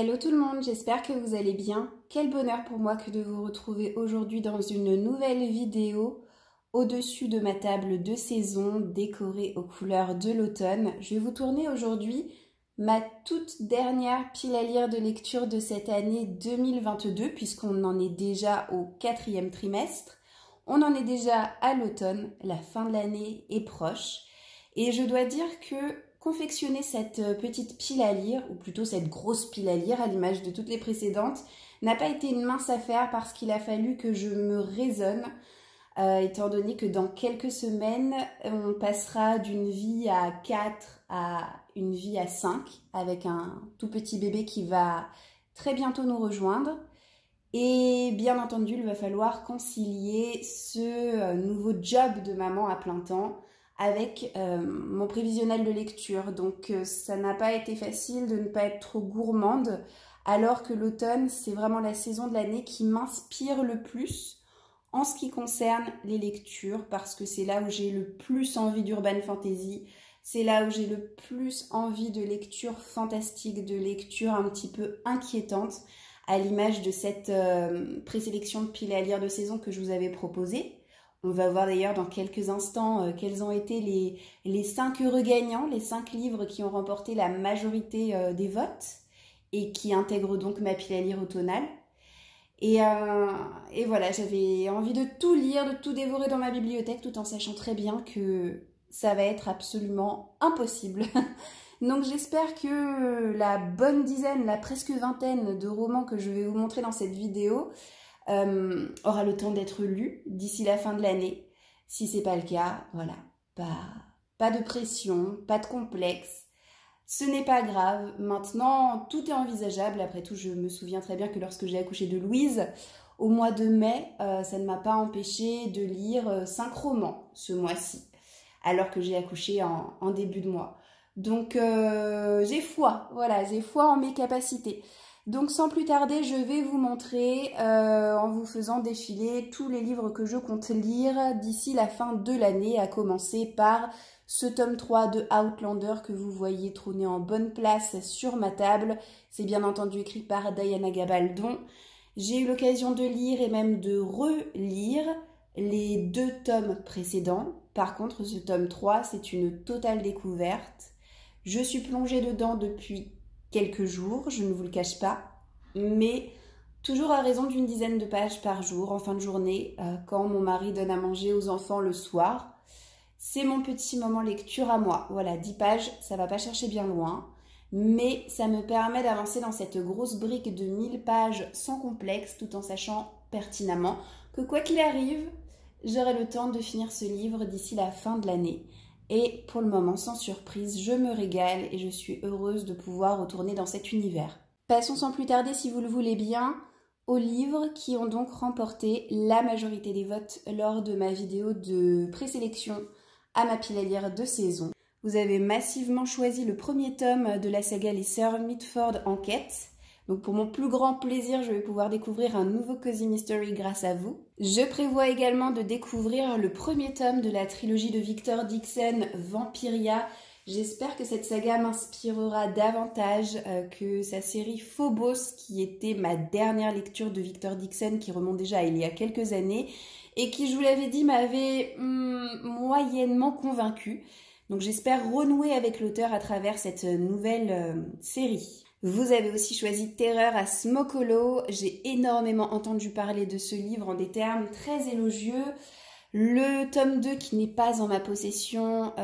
Hello tout le monde, j'espère que vous allez bien. Quel bonheur pour moi que de vous retrouver aujourd'hui dans une nouvelle vidéo au-dessus de ma table de saison décorée aux couleurs de l'automne. Je vais vous tourner aujourd'hui ma toute dernière pile à lire de lecture de cette année 2022 puisqu'on en est déjà au 4e trimestre. On en est déjà à l'automne, la fin de l'année est proche et je dois dire que confectionner cette petite pile à lire, ou plutôt cette grosse pile à lire à l'image de toutes les précédentes, n'a pas été une mince affaire parce qu'il a fallu que je me raisonne, étant donné que dans quelques semaines, on passera d'une vie à 4 à une vie à 5, avec un tout petit bébé qui va très bientôt nous rejoindre. Et bien entendu, il va falloir concilier ce nouveau job de maman à plein temps avec mon prévisionnel de lecture. Donc ça n'a pas été facile de ne pas être trop gourmande, alors que l'automne, c'est vraiment la saison de l'année qui m'inspire le plus en ce qui concerne les lectures, parce que c'est là où j'ai le plus envie d'urban fantasy, c'est là où j'ai le plus envie de lecture fantastique, de lecture un petit peu inquiétante, à l'image de cette présélection de pile à lire de saison que je vous avais proposée. On va voir d'ailleurs dans quelques instants quels ont été les 5 heureux gagnants, les 5 livres qui ont remporté la majorité des votes et qui intègrent donc ma pile à lire automnale. Et voilà, j'avais envie de tout lire, de tout dévorer dans ma bibliothèque tout en sachant très bien que ça va être absolument impossible. Donc j'espère que la bonne dizaine, la presque vingtaine de romans que je vais vous montrer dans cette vidéo aura le temps d'être lu d'ici la fin de l'année. Si c'est pas le cas, voilà, pas de pression, pas de complexe. Ce n'est pas grave. Maintenant, tout est envisageable. Après tout, je me souviens très bien que lorsque j'ai accouché de Louise, au mois de mai, ça ne m'a pas empêché de lire 5 romans ce mois-ci, alors que j'ai accouché en début de mois. Donc j'ai foi, voilà, j'ai foi en mes capacités. Donc sans plus tarder, je vais vous montrer en vous faisant défiler tous les livres que je compte lire d'ici la fin de l'année, à commencer par ce tome 3 de Outlander que vous voyez trôner en bonne place sur ma table. C'est bien entendu écrit par Diana Gabaldon. J'ai eu l'occasion de lire et même de relire les 2 tomes précédents. Par contre, ce tome 3, c'est une totale découverte. Je suis plongée dedans depuis quelques jours, je ne vous le cache pas, mais toujours à raison d'une dizaine de pages par jour, en fin de journée, quand mon mari donne à manger aux enfants le soir. C'est mon petit moment lecture à moi. Voilà, 10 pages, ça va pas chercher bien loin, mais ça me permet d'avancer dans cette grosse brique de 1000 pages sans complexe, tout en sachant pertinemment que quoi qu'il arrive, j'aurai le temps de finir ce livre d'ici la fin de l'année. Et pour le moment, sans surprise, je me régale et je suis heureuse de pouvoir retourner dans cet univers. Passons sans plus tarder, si vous le voulez bien, aux livres qui ont donc remporté la majorité des votes lors de ma vidéo de présélection à ma pile à lire de saison. Vous avez massivement choisi le premier tome de la saga Les Sœurs Mitford Enquête. Donc pour mon plus grand plaisir, je vais pouvoir découvrir un nouveau Cozy Mystery grâce à vous. Je prévois également de découvrir le premier tome de la trilogie de Victor Dixon, Vampiria. J'espère que cette saga m'inspirera davantage que sa série Phobos, qui était ma dernière lecture de Victor Dixon, qui remonte déjà à il y a quelques années, et qui, je vous l'avais dit, m'avait moyennement convaincue. Donc j'espère renouer avec l'auteur à travers cette nouvelle série. Vous avez aussi choisi Terreur à Smoke Hollow. J'ai énormément entendu parler de ce livre en des termes très élogieux. Le tome 2 qui n'est pas en ma possession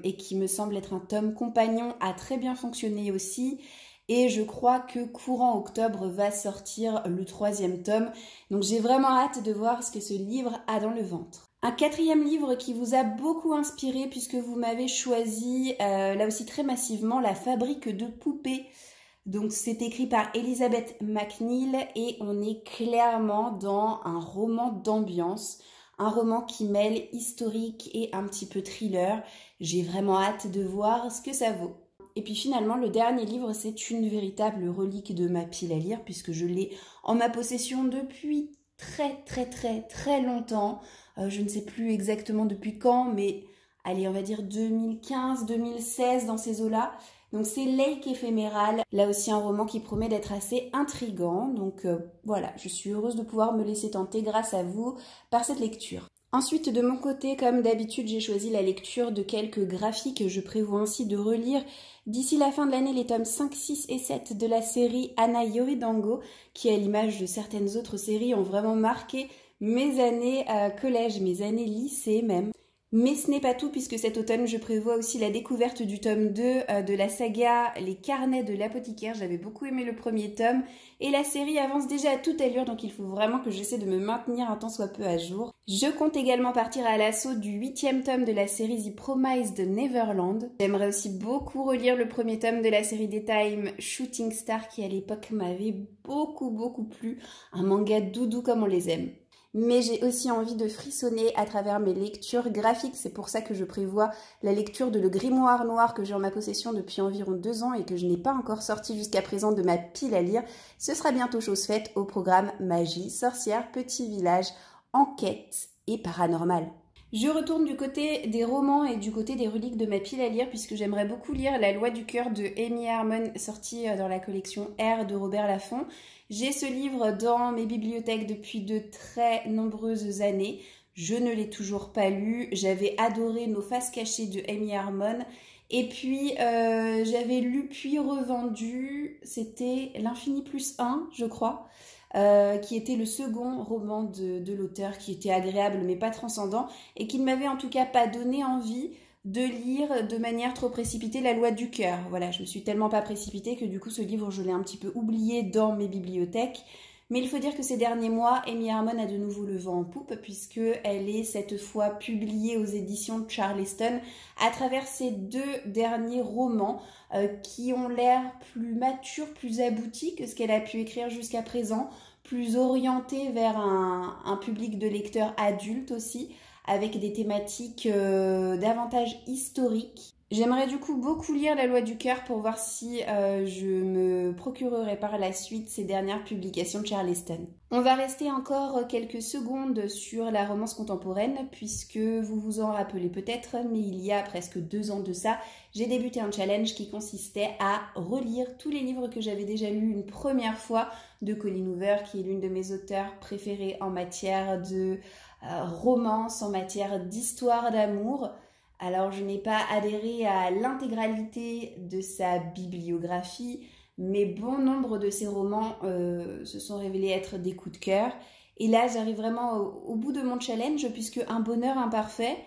et qui me semble être un tome compagnon a très bien fonctionné aussi. Et je crois que courant octobre va sortir le 3e tome. Donc j'ai vraiment hâte de voir ce que ce livre a dans le ventre. Un 4e livre qui vous a beaucoup inspiré puisque vous m'avez choisi, là aussi très massivement, La Fabrique de poupées. Donc c'est écrit par Elizabeth McNeill et on est clairement dans un roman d'ambiance, un roman qui mêle historique et un petit peu thriller. J'ai vraiment hâte de voir ce que ça vaut. Et puis finalement, le dernier livre, c'est une véritable relique de ma pile à lire puisque je l'ai en ma possession depuis très longtemps. Je ne sais plus exactement depuis quand, mais allez, on va dire 2015, 2016 dans ces eaux-là. Donc c'est Lake éphéméral, là aussi un roman qui promet d'être assez intriguant. Donc voilà, je suis heureuse de pouvoir me laisser tenter grâce à vous par cette lecture. Ensuite, de mon côté, comme d'habitude, j'ai choisi la lecture de quelques graphiques. Je prévois ainsi de relire d'ici la fin de l'année les tomes 5, 6 et 7 de la série Anna Yoridango, qui à l'image de certaines autres séries ont vraiment marqué mes années collège, mes années lycée même. Mais ce n'est pas tout puisque cet automne je prévois aussi la découverte du tome 2 de la saga Les Carnets de l'apothicaire. J'avais beaucoup aimé le premier tome et la série avance déjà à toute allure, donc il faut vraiment que j'essaie de me maintenir un tant soit peu à jour. Je compte également partir à l'assaut du 8e tome de la série The Promised Neverland. J'aimerais aussi beaucoup relire le premier tome de la série Daytime Shooting Star qui à l'époque m'avait beaucoup plu. Un manga doudou comme on les aime. Mais j'ai aussi envie de frissonner à travers mes lectures graphiques. C'est pour ça que je prévois la lecture de Le Grimoire Noir que j'ai en ma possession depuis environ 2 ans et que je n'ai pas encore sorti jusqu'à présent de ma pile à lire. Ce sera bientôt chose faite au programme Magie, Sorcière, Petit Village, Enquête et Paranormal. Je retourne du côté des romans et du côté des reliques de ma pile à lire puisque j'aimerais beaucoup lire La Loi du cœur de Amy Harmon sortie dans la collection R de Robert Laffont. J'ai ce livre dans mes bibliothèques depuis de très nombreuses années. Je ne l'ai toujours pas lu. J'avais adoré Nos faces cachées de Amy Harmon. Et puis, j'avais lu puis revendu, c'était L'Infini plus 1, je crois, qui était le second roman de l'auteur, qui était agréable mais pas transcendant, et qui ne m'avait en tout cas pas donné envie de lire de manière trop précipitée La Loi du cœur. Voilà, je me suis tellement pas précipitée que du coup ce livre je l'ai un petit peu oublié dans mes bibliothèques. Mais il faut dire que ces derniers mois, Amy Harmon a de nouveau le vent en poupe puisqu'elle est cette fois publiée aux éditions Charleston à travers ses 2 derniers romans qui ont l'air plus matures, plus aboutis que ce qu'elle a pu écrire jusqu'à présent, plus orientés vers un public de lecteurs adultes aussi, avec des thématiques davantage historiques. J'aimerais du coup beaucoup lire La Loi du cœur pour voir si je me procurerai par la suite ces dernières publications de Charleston. On va rester encore quelques secondes sur la romance contemporaine puisque vous vous en rappelez peut-être, mais il y a presque 2 ans de ça, j'ai débuté un challenge qui consistait à relire tous les livres que j'avais déjà lus une première fois de Colleen Hoover, qui est l'une de mes auteurs préférées en matière de romance, en matière d'histoire d'amour. Alors, je n'ai pas adhéré à l'intégralité de sa bibliographie, mais bon nombre de ses romans se sont révélés être des coups de cœur. Et là, j'arrive vraiment au bout de mon challenge, puisque Un bonheur imparfait,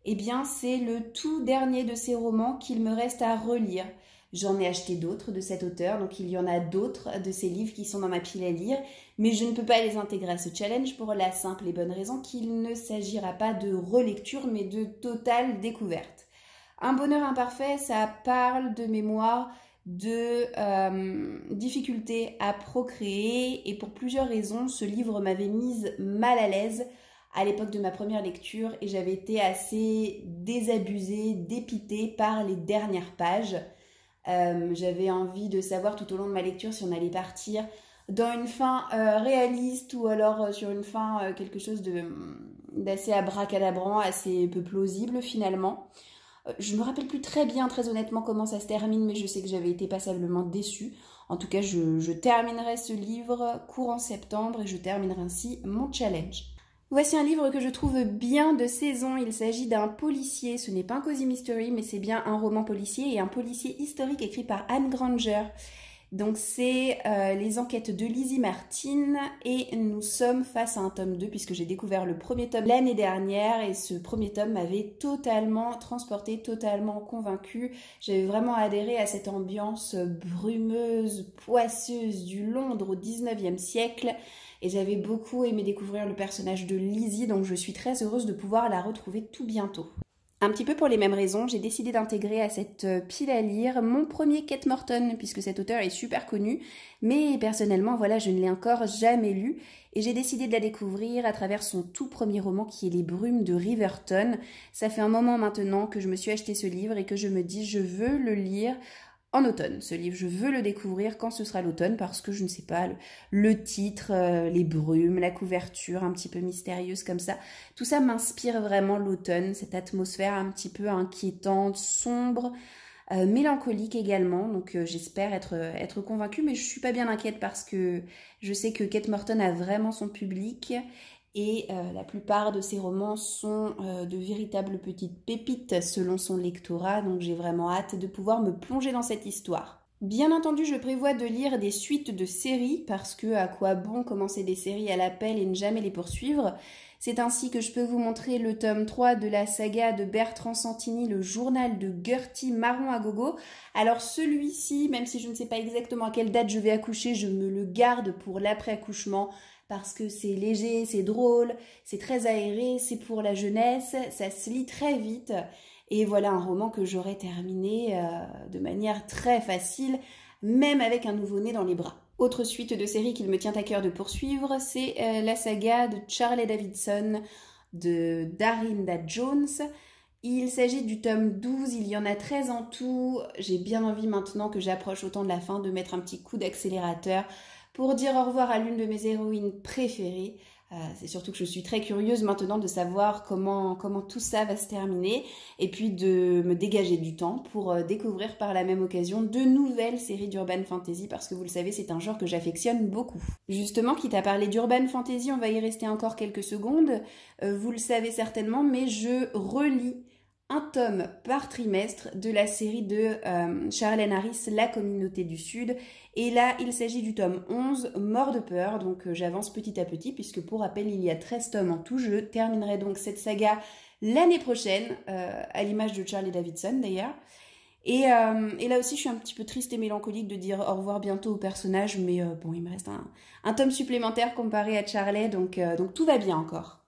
eh bien, c'est le tout dernier de ses romans qu'il me reste à relire. J'en ai acheté d'autres de cet auteur, donc il y en a d'autres de ses livres qui sont dans ma pile à lire, mais je ne peux pas les intégrer à ce challenge pour la simple et bonne raison qu'il ne s'agira pas de relecture, mais de totale découverte. Un bonheur imparfait, ça parle de mémoire, de difficulté à procréer, et pour plusieurs raisons, ce livre m'avait mise mal à l'aise à l'époque de ma première lecture, et j'avais été assez désabusée, dépitée par les dernières pages. J'avais envie de savoir tout au long de ma lecture si on allait partir dans une fin réaliste ou alors sur une fin quelque chose d'assez abracadabrant, assez peu plausible finalement. Je me rappelle plus très bien, très honnêtement, comment ça se termine, mais je sais que j'avais été passablement déçue. En tout cas, je terminerai ce livre courant septembre et je terminerai ainsi mon challenge. Voici un livre que je trouve bien de saison. Il s'agit d'un policier. Ce n'est pas un cozy mystery, mais c'est bien un roman policier et un policier historique écrit par Anne Granger. Donc c'est les enquêtes de Lizzie Martin et nous sommes face à un tome 2 puisque j'ai découvert le premier tome l'année dernière et ce premier tome m'avait totalement transportée, totalement convaincue. J'avais vraiment adhéré à cette ambiance brumeuse, poisseuse du Londres au 19e siècle. Et j'avais beaucoup aimé découvrir le personnage de Lizzie, donc je suis très heureuse de pouvoir la retrouver tout bientôt. Un petit peu pour les mêmes raisons, j'ai décidé d'intégrer à cette pile à lire mon premier Kate Morton, puisque cet auteur est super connu, mais personnellement, voilà, je ne l'ai encore jamais lu, et j'ai décidé de la découvrir à travers son tout premier roman qui est Les Brumes de Riverton. Ça fait un moment maintenant que je me suis acheté ce livre et que je me dis, je veux le lire en automne, ce livre, je veux le découvrir quand ce sera l'automne parce que je ne sais pas, le titre, les brumes, la couverture un petit peu mystérieuse comme ça, tout ça m'inspire vraiment l'automne, cette atmosphère un petit peu inquiétante, sombre, mélancolique également, donc j'espère être convaincue, mais je suis pas bien inquiète parce que je sais que Kate Morton a vraiment son public et la plupart de ses romans sont de véritables petites pépites selon son lectorat, donc j'ai vraiment hâte de pouvoir me plonger dans cette histoire. Bien entendu, je prévois de lire des suites de séries parce que à quoi bon commencer des séries à l'appel et ne jamais les poursuivre. C'est ainsi que je peux vous montrer le tome 3 de la saga de Bertrand Santini, le journal de Gertie Marron à gogo. Alors celui-ci, même si je ne sais pas exactement à quelle date je vais accoucher, je me le garde pour l'après-accouchement parce que c'est léger, c'est drôle, c'est très aéré, c'est pour la jeunesse, ça se lit très vite. Et voilà un roman que j'aurais terminé de manière très facile, même avec un nouveau-né dans les bras. Autre suite de série qu'il me tient à cœur de poursuivre, c'est la saga de Charlie Davidson de Darinda Jones. Il s'agit du tome 12, il y en a 13 en tout. J'ai bien envie maintenant que j'approche autant de la fin de mettre un petit coup d'accélérateur pour dire au revoir à l'une de mes héroïnes préférées. C'est surtout que je suis très curieuse maintenant de savoir comment tout ça va se terminer et puis de me dégager du temps pour découvrir par la même occasion de nouvelles séries d'urban fantasy parce que vous le savez, c'est un genre que j'affectionne beaucoup. Justement, quitte à parler d'urban fantasy, on va y rester encore quelques secondes. Vous le savez certainement, mais je relis un tome par trimestre de la série de Charlène Harris, La Communauté du Sud. Et là, il s'agit du tome 11, Mort de peur. Donc j'avance petit à petit, puisque pour rappel, il y a 13 tomes en tout. Je terminerai donc cette saga l'année prochaine, à l'image de Charlie Davidson d'ailleurs. Et là aussi, je suis un petit peu triste et mélancolique de dire au revoir bientôt au personnage, mais bon, il me reste un tome supplémentaire comparé à Charlie, donc tout va bien encore.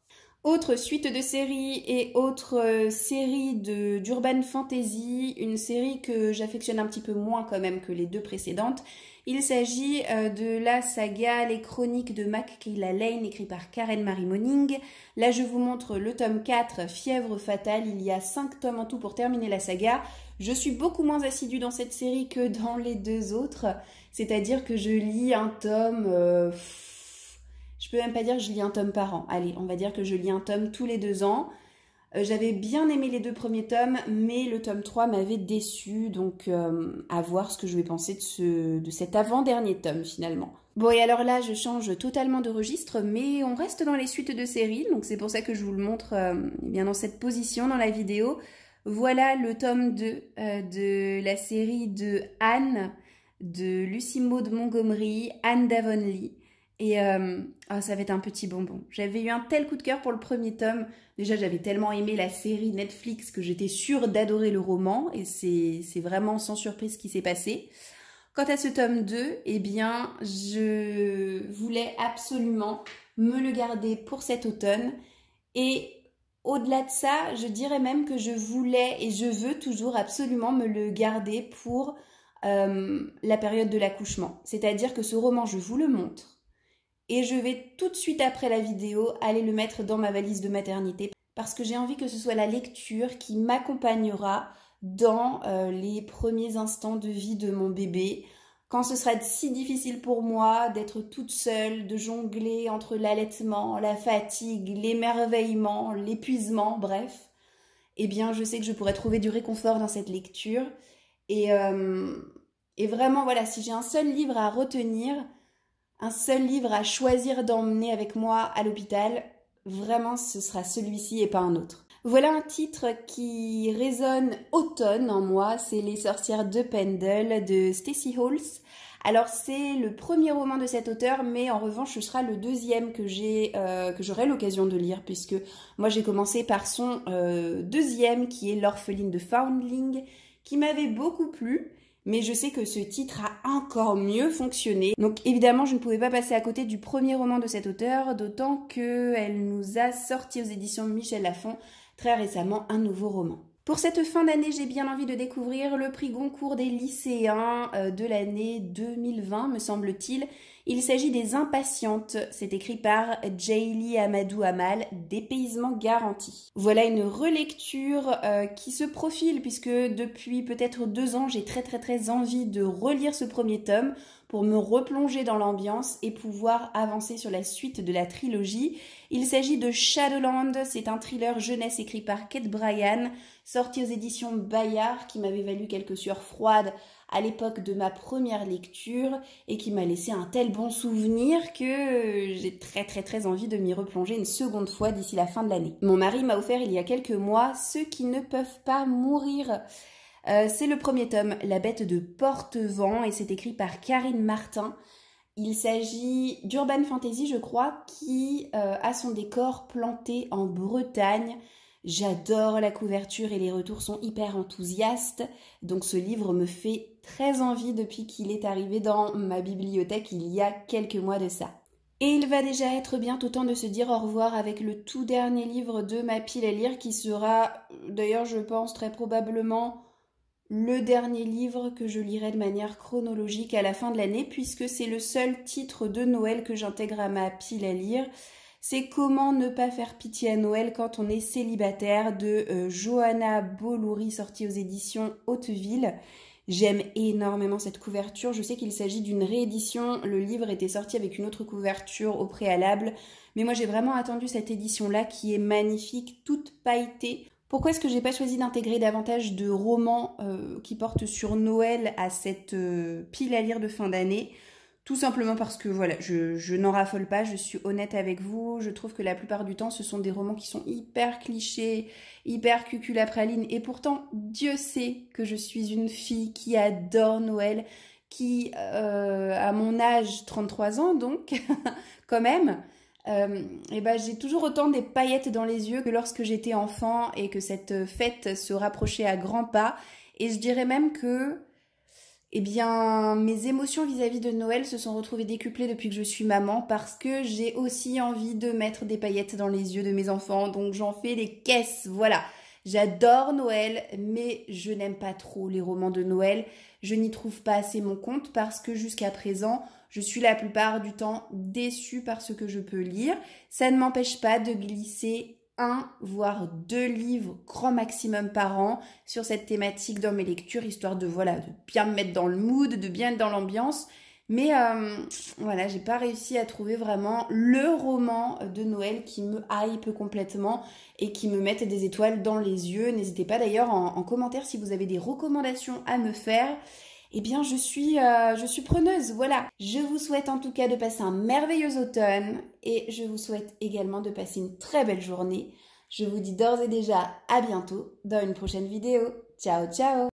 Autre suite de séries et autre série d'urban fantasy, une série que j'affectionne un petit peu moins quand même que les deux précédentes. Il s'agit de la saga Les Chroniques de Macquila Lane, écrit par Karen Marie Moning. Là, je vous montre le tome 4, Fièvre fatale. Il y a 5 tomes en tout pour terminer la saga. Je suis beaucoup moins assidue dans cette série que dans les deux autres. C'est-à-dire que je lis un tome... Je peux même pas dire que je lis un tome par an. Allez, on va dire que je lis un tome tous les 2 ans. J'avais bien aimé les 2 premiers tomes, mais le tome 3 m'avait déçue. Donc, à voir ce que je vais penser de cet avant-dernier tome, finalement. Bon, et alors là, je change totalement de registre, mais on reste dans les suites de séries. Donc, c'est pour ça que je vous le montre bien dans cette position dans la vidéo. Voilà le tome 2 de la série de Anne, de Lucy Maud Montgomery, Anne d'Avonlea. Et ça va être un petit bonbon. J'avais eu un tel coup de cœur pour le premier tome. Déjà, j'avais tellement aimé la série Netflix que j'étais sûre d'adorer le roman. Et c'est vraiment sans surprise ce qui s'est passé. Quant à ce tome 2, eh bien, je voulais absolument me le garder pour cet automne. Et au-delà de ça, je dirais même que je voulais et je veux toujours absolument me le garder pour la période de l'accouchement. C'est-à-dire que ce roman, je vous le montre. Et je vais tout de suite après la vidéo aller le mettre dans ma valise de maternité parce que j'ai envie que ce soit la lecture qui m'accompagnera dans les premiers instants de vie de mon bébé. Quand ce sera si difficile pour moi d'être toute seule, de jongler entre l'allaitement, la fatigue, l'émerveillement, l'épuisement, bref, eh bien je sais que je pourrais trouver du réconfort dans cette lecture. Et vraiment, voilà, si j'ai un seul livre à retenir... Un seul livre à choisir d'emmener avec moi à l'hôpital, vraiment ce sera celui-ci et pas un autre. Voilà un titre qui résonne automne en moi, c'est Les Sorcières de Pendle de Stacey Holz. Alors c'est le premier roman de cet auteur, mais en revanche ce sera le deuxième que j'aurai l'occasion de lire, puisque moi j'ai commencé par son deuxième qui est L'Orpheline de Foundling, qui m'avait beaucoup plu. Mais je sais que ce titre a encore mieux fonctionné. Donc évidemment, je ne pouvais pas passer à côté du premier roman de cet auteur, d'autant qu'elle nous a sorti aux éditions de Michel Lafon très récemment un nouveau roman. Pour cette fin d'année, j'ai bien envie de découvrir le prix Goncourt des lycéens de l'année 2020, me semble-t-il. Il s'agit des Impatientes. C'est écrit par Jayli Amadou Amal, Dépaysement garanti. Voilà une relecture qui se profile puisque depuis peut-être 2 ans, j'ai très envie de relire ce premier tome pour me replonger dans l'ambiance et pouvoir avancer sur la suite de la trilogie. Il s'agit de Shadowland, c'est un thriller jeunesse écrit par Kate Bryan, sorti aux éditions Bayard, qui m'avait valu quelques sueurs froides à l'époque de ma première lecture et qui m'a laissé un tel bon souvenir que j'ai très envie de m'y replonger une seconde fois d'ici la fin de l'année. Mon mari m'a offert il y a quelques mois Ceux qui ne peuvent pas mourir. C'est le premier tome, La bête de Portevent, et c'est écrit par Karine Martin. Il s'agit d'urban fantasy, je crois, qui a son décor planté en Bretagne. J'adore la couverture et les retours sont hyper enthousiastes, donc ce livre me fait très envie depuis qu'il est arrivé dans ma bibliothèque il y a quelques mois de ça. Et il va déjà être bientôt temps de se dire au revoir avec le tout dernier livre de ma pile à lire qui sera, d'ailleurs je pense très probablement, le dernier livre que je lirai de manière chronologique à la fin de l'année puisque c'est le seul titre de Noël que j'intègre à ma pile à lire. C'est Comment ne pas faire pitié à Noël quand on est célibataire de Johanna Bolouri, sorti aux éditions Hauteville. J'aime énormément cette couverture. Je sais qu'il s'agit d'une réédition. Le livre était sorti avec une autre couverture au préalable. Mais moi, j'ai vraiment attendu cette édition-là qui est magnifique, toute pailletée. Pourquoi est-ce que j'ai pas choisi d'intégrer davantage de romans qui portent sur Noël à cette pile à lire de fin d'année ? Tout simplement parce que voilà, je n'en raffole pas, je suis honnête avec vous. Je trouve que la plupart du temps, ce sont des romans qui sont hyper clichés, hyper cuculapraline. Et pourtant, Dieu sait que je suis une fille qui adore Noël, qui, à mon âge, 33 ans donc, quand même, et ben, j'ai toujours autant des paillettes dans les yeux que lorsque j'étais enfant et que cette fête se rapprochait à grands pas. Et je dirais même que eh bien, mes émotions vis-à-vis de Noël se sont retrouvées décuplées depuis que je suis maman parce que j'ai aussi envie de mettre des paillettes dans les yeux de mes enfants. Donc, j'en fais des caisses. Voilà. J'adore Noël, mais je n'aime pas trop les romans de Noël. Je n'y trouve pas assez mon compte parce que jusqu'à présent, je suis la plupart du temps déçue par ce que je peux lire. Ça ne m'empêche pas de glisser 1 voire 2 livres grand maximum par an sur cette thématique dans mes lectures, histoire de voilà, de bien me mettre dans le mood, de bien être dans l'ambiance. Mais voilà, j'ai pas réussi à trouver vraiment le roman de Noël qui me hype complètement et qui me mette des étoiles dans les yeux. N'hésitez pas d'ailleurs en commentaire si vous avez des recommandations à me faire. Eh bien, je suis preneuse, voilà. Je vous souhaite en tout cas de passer un merveilleux automne et je vous souhaite également de passer une très belle journée. Je vous dis d'ores et déjà à bientôt dans une prochaine vidéo. Ciao, ciao!